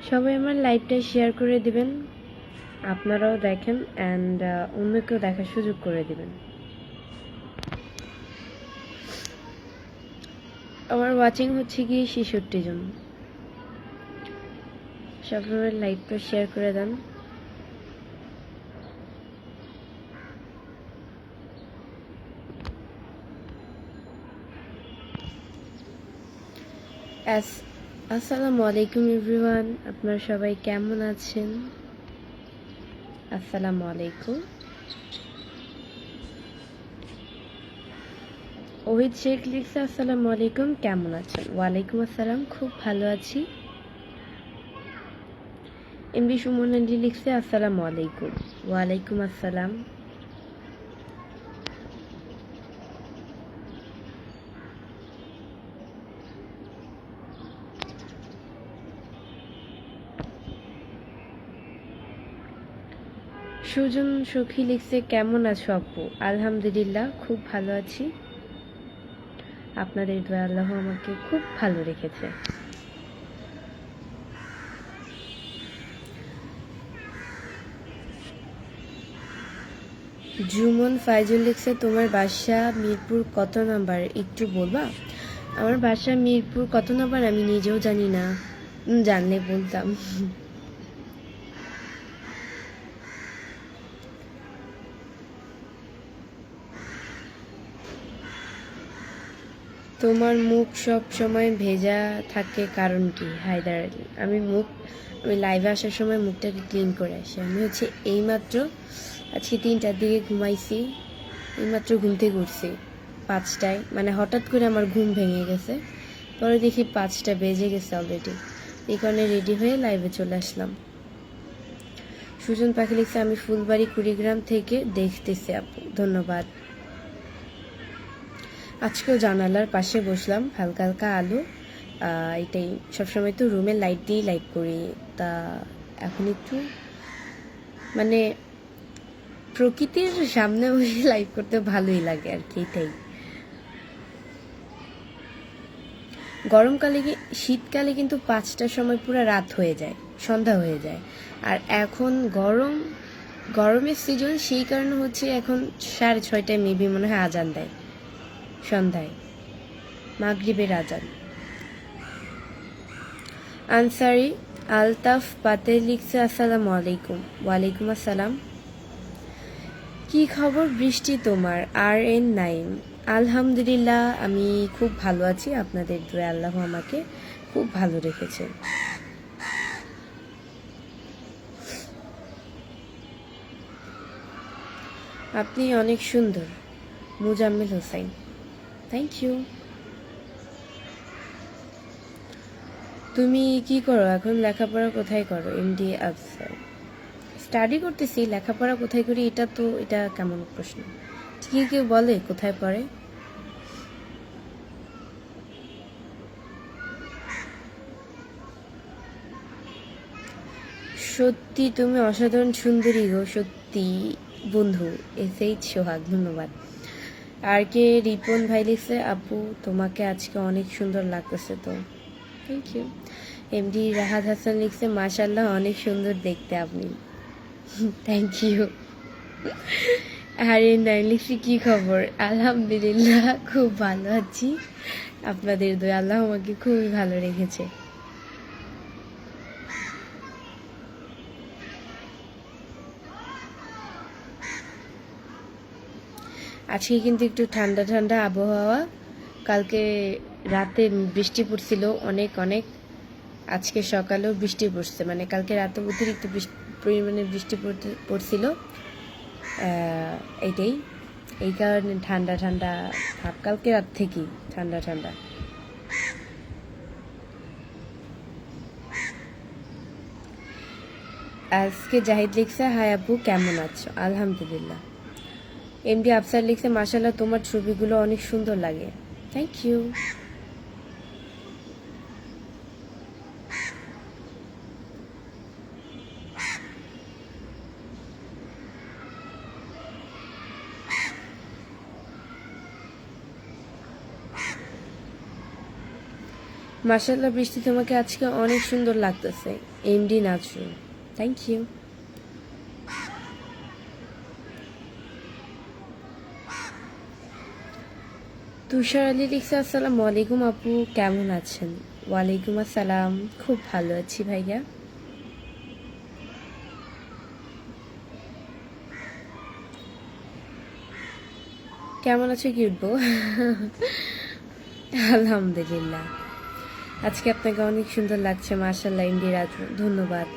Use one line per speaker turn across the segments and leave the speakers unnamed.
সবাই আমার লাইভটা শেয়ার করে দিবেন, আপনারাও দেখেন অ্যান্ড অন্যকেও দেখার সুযোগ করে দিবেন। আমার ওয়াচিং হচ্ছে কি ৬৬ জন। সবাই আমার লাইভটা শেয়ার করে দেন। আসসালামু আলাইকুম এভরিওয়ান, আপনারা সবাই কেমন আছেন? আসসালামু আলাইকুম। ওহিদ শেখ লিখছে আসসালামু আলাইকুম, কেমন আছেন? ওয়ালাইকুম আসসালাম, খুব ভালো আছি। এমবি সুমন আন্টি লিখছে আসসালামু আলাইকুম। ওয়ালাইকুম আসসালাম। সুজন সখী লিখছে কেমন আছো আপু? আলহামদুলিল্লাহ, খুব ভালো আছি। আপনাদের দোয়া আল্লাহ আমাকে খুব ভালো রেখেছে। জুমন ফাইজুল লিখছে তোমার বাসা মিরপুর কত নাম্বার একটু বলবা? আমার বাসা মিরপুর কত নাম্বার আমি নিজেও জানি না, জানলে বলতাম। তোমার মুখ সব সময় ভেজা থাকে কারণ কি? হায়দার আলী। আমি লাইভে আসার সময় মুখটাকে ক্লিন করে আসি। আমি হচ্ছে এইমাত্র আজকে ৩টার দিকে ঘুমাইছি, এইমাত্র ঘুম থেকে উঠছি ৫টায়, মানে হঠাৎ করে আমার ঘুম ভেঙে গেছে, পরে দেখি ৫টা বেজে গেছে অলরেডি। এই কারণে রেডি হয়ে লাইভে চলে আসলাম। সুজন পাখি লিখছে আমি ফুলবাড়ি কুড়িগ্রাম থেকে দেখতেছি আপু, ধন্যবাদ। আজকেও জানালার পাশে বসলাম, হালকা হালকা আলো, এটাই। সবসময় তো রুমের লাইট দিয়েই লাইভ করি, তা এখন একটু মানে প্রকৃতির সামনে বসে লাইভ করতে ভালোই লাগে আর কি, এটাই। গরমকালে শীতকালে কিন্তু ৫টার সময় পুরো রাত হয়ে যায়, সন্ধ্যা হয়ে যায়। আর এখন গরমের সিজন, সেই কারণে হচ্ছে এখন ৬:৩০টায় মেবি মনে হয় আজান দেয়, সন্ধ্যায় মাগরিবের আজান। আনসারি আলতাফ পাতে লিখছে আসসালামু আলাইকুম। ওয়ালাইকুম আসসালাম। কি খবর বৃষ্টি তোমার? RN নাইম। আলহামদুলিল্লাহ, আমি খুব ভালো আছি, আপনাদের দোয়া আল্লাহ আমাকে খুব ভালো রেখেছে। আপনি অনেক সুন্দর। Muzammel Hossain, thank you. তুমি কি করো এখন? লেখাপড়া কোথায় করো? MD আফসার। স্টাডি করতেছি, লেখাপড়া কোথায় করি এটা কেমন প্রশ্ন? ঠিকই কেউ বলে কোথায় পড়ে। সত্যি তুমি অসাধারণ সুন্দরী গো, সত্যি বন্ধু। SH সোহাগ, ধন্যবাদ। আর কে রিপন ভাই লিখছে আপু তোমাকে আজকে অনেক সুন্দর লাগতেছে তো, thank you. MD Rahat Hasan লিখছে মাশাল্লাহ অনেক সুন্দর দেখতে আপনি, থ্যাংক ইউ। আরে নাই লিখছি কি খবর? আলহামদুলিল্লাহ, খুব ভালো আছি, আপনাদের দোয়া আল্লাহ আমাকে খুবই ভালো রেখেছে। আজকে কিন্তু একটু ঠান্ডা ঠান্ডা আবহাওয়া, কালকে রাতে বৃষ্টি পড়ছিল অনেক অনেক, আজকে সকালেও বৃষ্টি পড়ছে, মানে কালকে রাতে অতিরিক্ত পরিমাণে বৃষ্টি পড়ছিল, এইটাই। এই কারণে ঠান্ডা ঠান্ডা ভাব, কালকে রাত থেকেই ঠান্ডা ঠান্ডা। আজকে জাহিদ লিখছে হাই আপু কেমন আছো? আলহামদুলিল্লাহ। MD আফসার লিখছে মাশাল্লাহ তোমার ছবিগুলো অনেক সুন্দর লাগে, থ্যাংক ইউ। মাশাআল্লাহ বৃষ্টি, তোমাকে আজকে অনেক সুন্দর লাগতেছে। MD Nazrul, thank you. Tushar Ali লিখছে, আসসালামু আলাইকুম আপু, কেমন আছেন? ওয়ালাইকুম আসসালাম, খুব ভালো আছি ভাইয়া। কেমন আছো কি উঠবো? আলহামদুলিল্লাহ, আজকে আপনাকে অনেক সুন্দর লাগছে মাশাআল্লাহ। এমডি রাজু, ধন্যবাদ।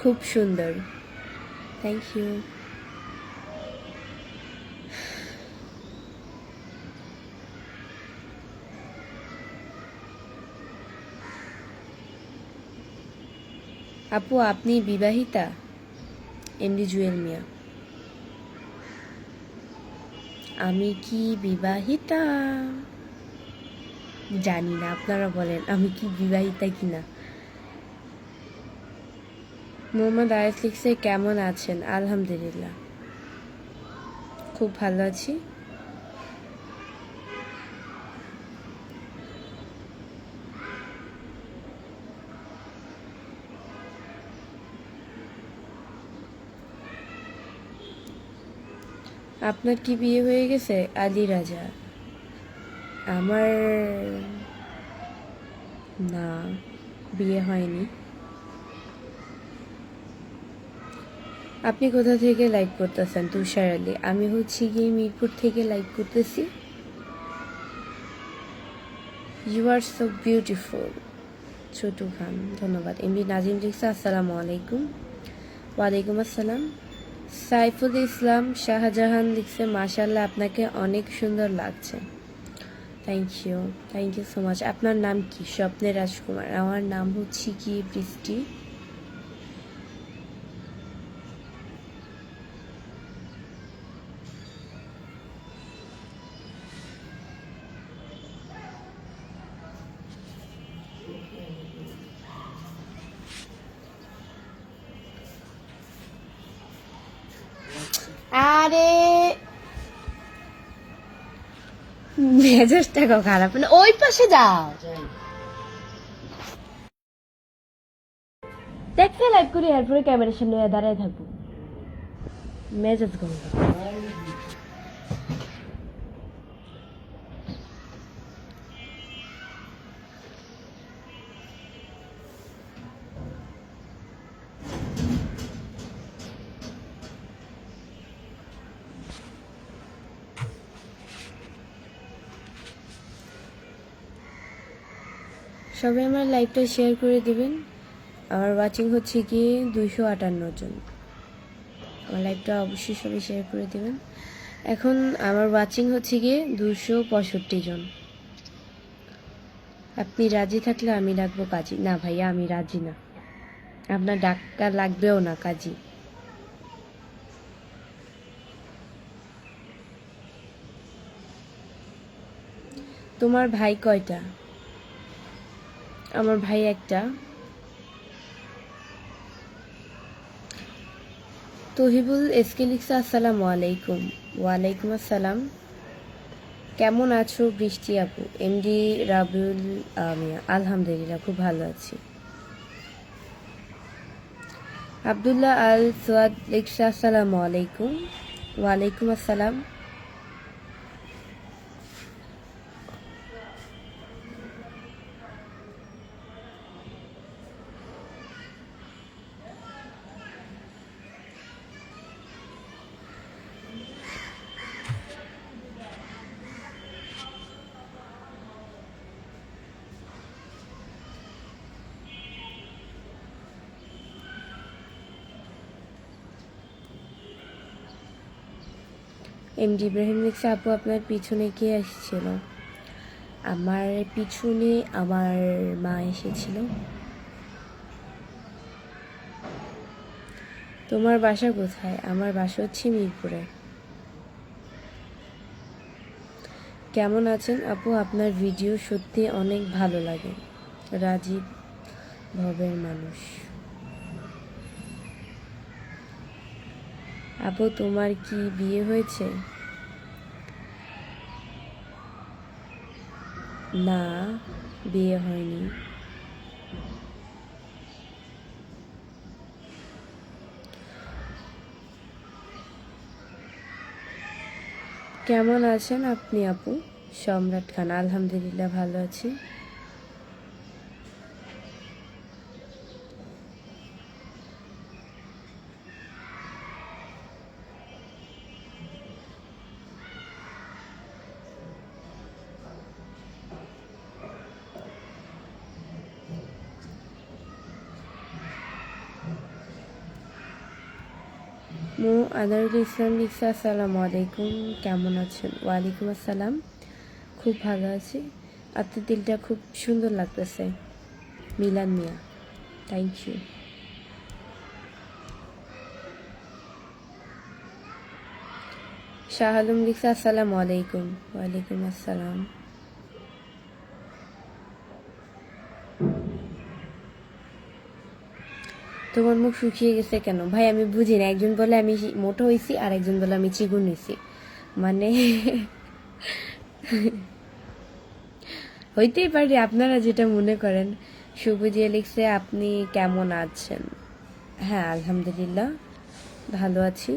খুব সুন্দর, থ্যাংক ইউ। আপু আপনি বিবাহিতা? এমডি জুয়েল মিয়া, আমি কি বিবাহিতা জানি না, আপনারা বলেন আমি কি বিবাহিতা কিনা। মোহাম্মদ আয়েস লিখছে, কেমন আছেন? আলহামদুলিল্লাহ, খুব ভালো আছি। আপনার কি বিয়ে হয়ে গেছে? আলী রাজা, আমার না, বিয়ে হয়নি। আপনি কোথা থেকে লাইভ করতেছেন? তুষার আলী, আমি হচ্ছে গিয়ে মিরপুর থেকে লাইভ করতেছি। You are so beautiful. Chhotu Khan, ধন্যবাদ। এমডি নাজিম লিখছে, আসসালামু আলাইকুম। ওয়ালাইকুম আসসালাম। সাইফুল ইসলাম শাহজাহান লিখছে, মাশাআল্লাহ আপনাকে অনেক সুন্দর লাগছে। Thank you, thank you so much. আপনার নাম কি? স্বপ্নের রাজকুমার, আমার নাম হচ্ছে কি বৃষ্টি। আরে মেজাজটা খারাপ না, ওই পাশে যাও। দেখতে লাইভ করি, এরপরে ক্যামেরার সামনে দাঁড়ায় থাকবো, মেজাজ গরম। সবাই আমার লাইভটা শেয়ার করে দিবেন। আমার ওয়াচিং হচ্ছে গিয়ে 258 জন। আমার লাইভটা অবশ্যই সবাই শেয়ার করে দিবেন। এখন আমার ওয়াচিং হচ্ছে গিয়ে 265 জন। আপনি রাজি থাকলে আমি ডাকবো কাজী। না ভাইয়া, আমি রাজি না, আপনার ডাক্তার লাগবেও না কাজী। তোমার ভাই কয়টা? আমার ভাই একটা। তহিবুল এসকে লিখছে, আসসালামু আলাইকুম। ওয়ালাইকুম আসসালাম, কেমন আছো বৃষ্টি আপু? এমডি রাবিউল মিয়া, আলহামদুলিল্লাহ খুব ভালো আছি। আবদুল্লাহ আল সোয়াদ লিখছে, আসসালামু আলাইকুম। ওয়ালাইকুম আসসালাম। এমডি ইব্রাহিম লিখছে, আপু আপনার পিছনে কে এসেছিল? আমার পিছনে আমার মা এসেছিল। তোমার বাসা কোথায়? আমার বাসা হচ্ছে মিরপুরে। কেমন আছেন আপু? আপনার ভিডিও সত্যি অনেক ভালো লাগে। রাজীব ভবের মানুষ। আপু তোমার কি বিয়ে হয়েছে? না, বিয়ে হয়নি। কেমন আছেন আপনি আপু? সম্রাট খান, আলহামদুলিল্লাহ ভালো আছি। মো আনারুল ইসলাম লিখছে আসসালামু আলাইকুম, কেমন আছেন? ওয়ালাইকুম আসসালাম, খুব ভালো আছি। আপনার দিলটা খুব সুন্দর লাগতেছে। Milan Mia, thank you. শাহ আলম লিখছে আসসালামু আলাইকুম। ওয়ালাইকুম আসসালাম। তোমার মুখ শুকিয়ে গেছে কেন ভাই? আমি বুঝি না, একজন বলে আমি মোটা হয়েছি আর একজন বলে আমি চিকন হয়েছি, মানে হইতেই পারে আপনারা যেটা মনে করেন। শুভজিয়া লিখছে আপনি কেমন আছেন? হ্যাঁ আলহামদুলিল্লাহ ভালো আছি।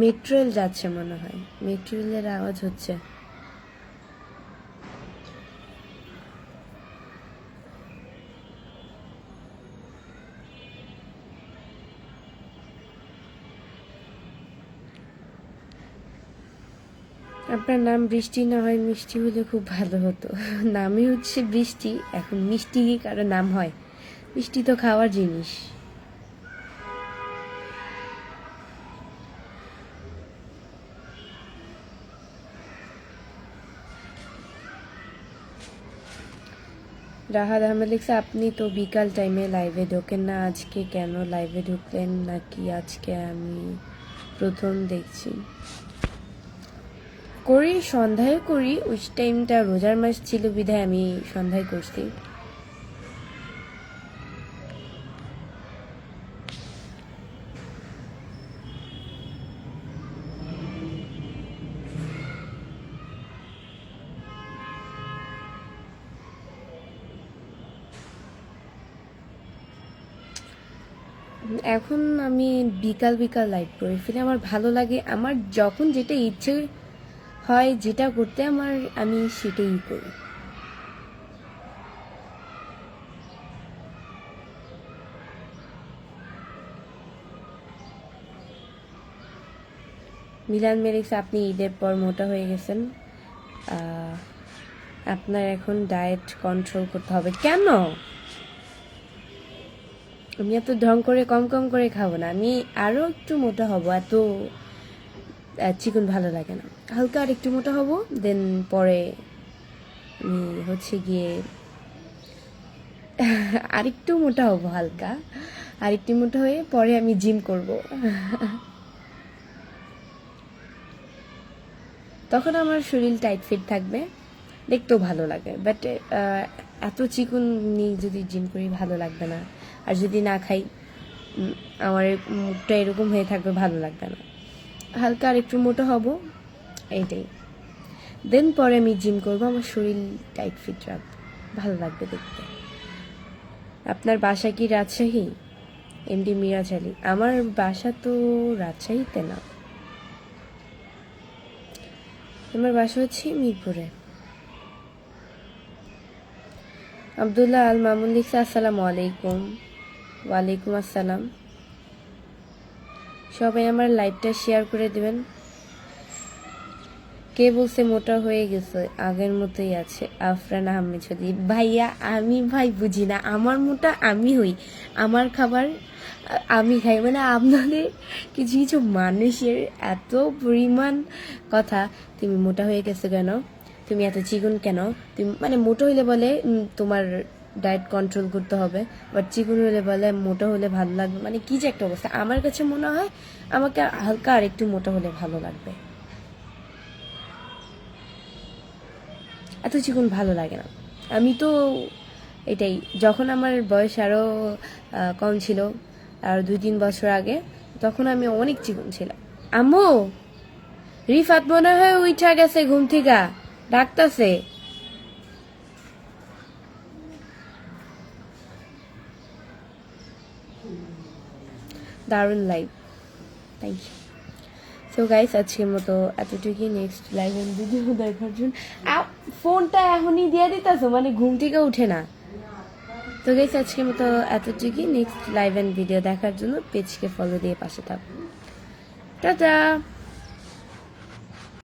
মেট্রো রেল যাচ্ছে মনে হয়, মেট্রো রেলের আওয়াজ হচ্ছে। আপনার নাম বৃষ্টি না হয় মিষ্টি হলে খুব ভালো হতো। নামই হচ্ছে বৃষ্টি, এখন মিষ্টি কারো নাম হয়? মিষ্টি তো খাওয়ার জিনিস। রাহাত আহমেদ লিখছে আপনি তো বিকাল টাইমে লাইভে ঢোকেন না, আজকে কেন লাইভে ঢুকলেন? নাকি আজকে আমি প্রথম দেখছি? করি, সন্ধ্যায় করি, ওই টাইমটা রোজার মাস ছিল বিধায় আমি সন্ধ্যায় করছি। এখন আমি বিকাল বিকাল লাইভ করে ফেলি, আমার ভালো লাগে। আমার যখন যেটা ইচ্ছে হয়, যেটা করতে আমি সেটাই করি। মিলান মেরিক্স আপনি ঈদের পর মোটা হয়ে গেছেন, আপনার এখন ডায়েট কন্ট্রোল করতে হবে। কেন? আমি এত ঢং করে কম কম করে খাবো না, আমি আরও একটু মোটা হব। এত চিকন ভালো লাগে না, হালকা আর একটু মোটা হব, দেন পরে আমি হচ্ছে গিয়ে আরেকটু মোটা হব, হালকা আরেকটু মোটা হয়ে পরে আমি জিম করব। তখন আমার শরীর টাইট ফিট থাকবে, দেখতেও ভালো লাগে। বাট এত চিকন নিয়ে যদি জিম করি ভালো লাগবে না, আর যদি না খাই আমার মুখটা এরকম হয়ে থাকবে, ভালো লাগবে না। হালকা আর একটু মোটা হব, এইটাই। দেন পরে আমি জিম করব, আমার শরীর টাইট ফিট রাখবো, ভালো লাগবে দেখতে। আপনার বাসা কি রাজশাহী? এমডি মিরাজ আলী, আমার বাসা তো রাজশাহীতে না, আমার বাসা হচ্ছে মিরপুরে। আবদুল্লাহ আল মামুন লিখছে আসসালামু আলাইকুম। ওয়ালাইকুম আসসালাম। সবাই আমার লাইভটা শেয়ার করে দিবেন। কে বলছে মোটা হয়ে গেছে? আগের মতোই আছে। আফরান আহমেদ চৌধুরী, ভাইয়া আমি ভাই বুঝি না, আমার মোটা আমি হই, আমার খাবার আমি খাই, মানে আপনাদের কিছু কিছু মানুষের এত পরিমাণ কথা, তুমি মোটা হয়ে গেছো কেন, তুমি এত চিকন কেন, তুমি মানে মোটা হইলে বলে তোমার ডায়েট কন্ট্রোল করতে হবে, বাট চিকন হলে বলে মোটা হলে ভালো লাগবে, মানে কি যে একটা অবস্থা। আমার কাছে মনে হয় আমাকে হালকা আর একটু মোটা হলে ভালো লাগবে, এত চিকন ভালো লাগে না। আমি তো এটাই, যখন আমার বয়স আরও কম ছিল, আর 2-3 বছর আগে, তখন আমি অনেক চিকন ছিলাম। আম্মু, রিফাত মনে হয় উঠা গেছে ঘুম থেকে, ডাকতাছে। দারুণ live, thank you. So guys, আজকের মতো এতটুকুই। নেক্সট লাইভ এন্ড ভিডিও দেখার জন্য ফোনটা এখনই দিয়ে দিতেছো, মানে ঘুম থেকে উঠে না। তো গাইস, আজকের মতো এতটুকুই। নেক্সট লাইভ এন্ড ভিডিও দেখার জন্য পেজকে ফলো দিয়ে পাশে থাকুন। টাটা।